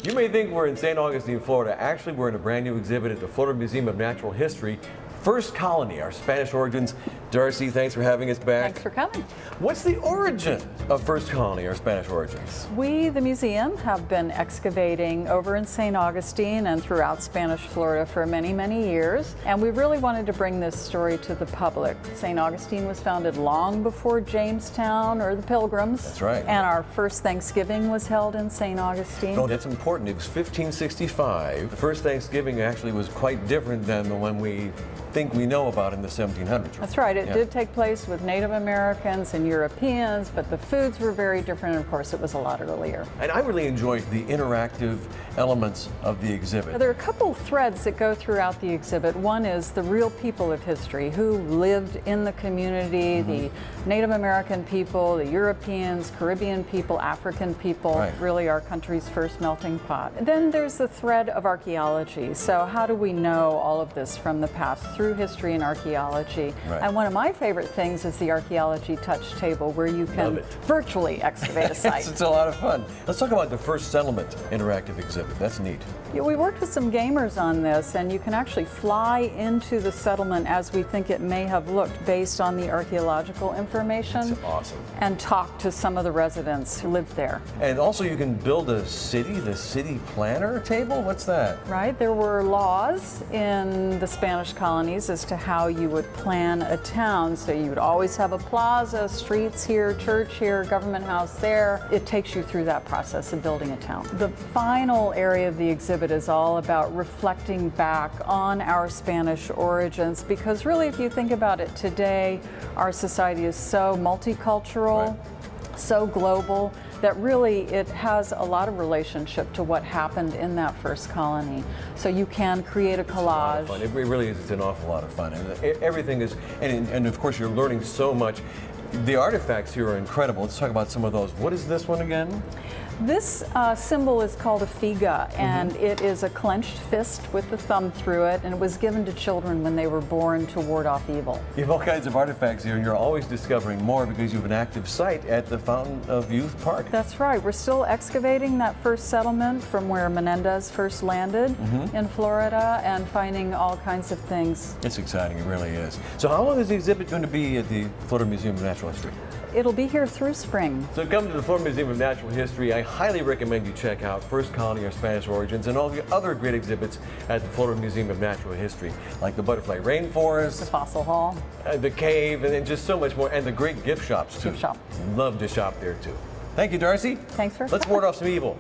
You may think we're in St. Augustine, Florida. Actually, we're in a brand new exhibit at the Florida Museum of Natural History. First Colony, our Spanish origins. Darcy, thanks for having us back. Thanks for coming. What's the origin of First Colony, our Spanish origins? We, the museum, have been excavating over in St. Augustine and throughout Spanish Florida for many, many years. And we really wanted to bring this story to the public. St. Augustine was founded long before Jamestown or the Pilgrims. That's right. And our first Thanksgiving was held in St. Augustine. Oh, that's important. It was 1565. The first Thanksgiving actually was quite different than the one we think we know about in the 1700s. That's right. It did take place with Native Americans and Europeans, but the foods were very different, and of course it was a lot earlier. And I really enjoyed the interactive elements of the exhibit. There are a couple threads that go throughout the exhibit. One is the real people of history who lived in the community, the Native American people, the Europeans, Caribbean people, African people, really our country's first melting pot. And then there's the thread of archaeology. So how do we know all of this from the past through history and archaeology? And one of my favorite things is the archaeology touch table, where you can virtually excavate a site. It's a lot of fun. Let's talk about the first settlement interactive exhibit. That's neat. Yeah, we worked with some gamers on this, and you can actually fly into the settlement as we think it may have looked based on the archaeological information. That's awesome. And talk to some of the residents who lived there. And also you can build a city, the city planner table? What's that? Right, there were laws in the Spanish colonies as to how you would plan a town. So you would always have a plaza, streets here, church here, government house there. It takes you through that process of building a town. The final area of the exhibit is all about reflecting back on our Spanish origins, because really, if you think about it today, our society is so multicultural, so global, that really it has a lot of relationship to what happened in that first colony. So you can create a collage. It's a lot of fun. It really is. It's an awful lot of fun. And everything is, and of course you're learning so much. The artifacts here are incredible. Let's talk about some of those. What is this one again? This symbol is called a figa, and it is a clenched fist with the thumb through it, and it was given to children when they were born to ward off evil. You have all kinds of artifacts here, and you're always discovering more because you have an active site at the Fountain of Youth Park. That's right. We're still excavating that first settlement from where Menendez first landed in Florida, and finding all kinds of things. It's exciting, it really is. So how long is the exhibit going to be at the Florida Museum of Natural History? It'll be here through spring. So come to the Florida Museum of Natural History. I highly recommend you check out First Colony or Spanish Origins and all the other great exhibits at the Florida Museum of Natural History, like the Butterfly Rainforest, The Fossil Hall, the cave, and then just so much more, and the great gift shops too. Gift shop. Love to shop there too. Thank you, Darcy. Thanks for Let's ward off some evil.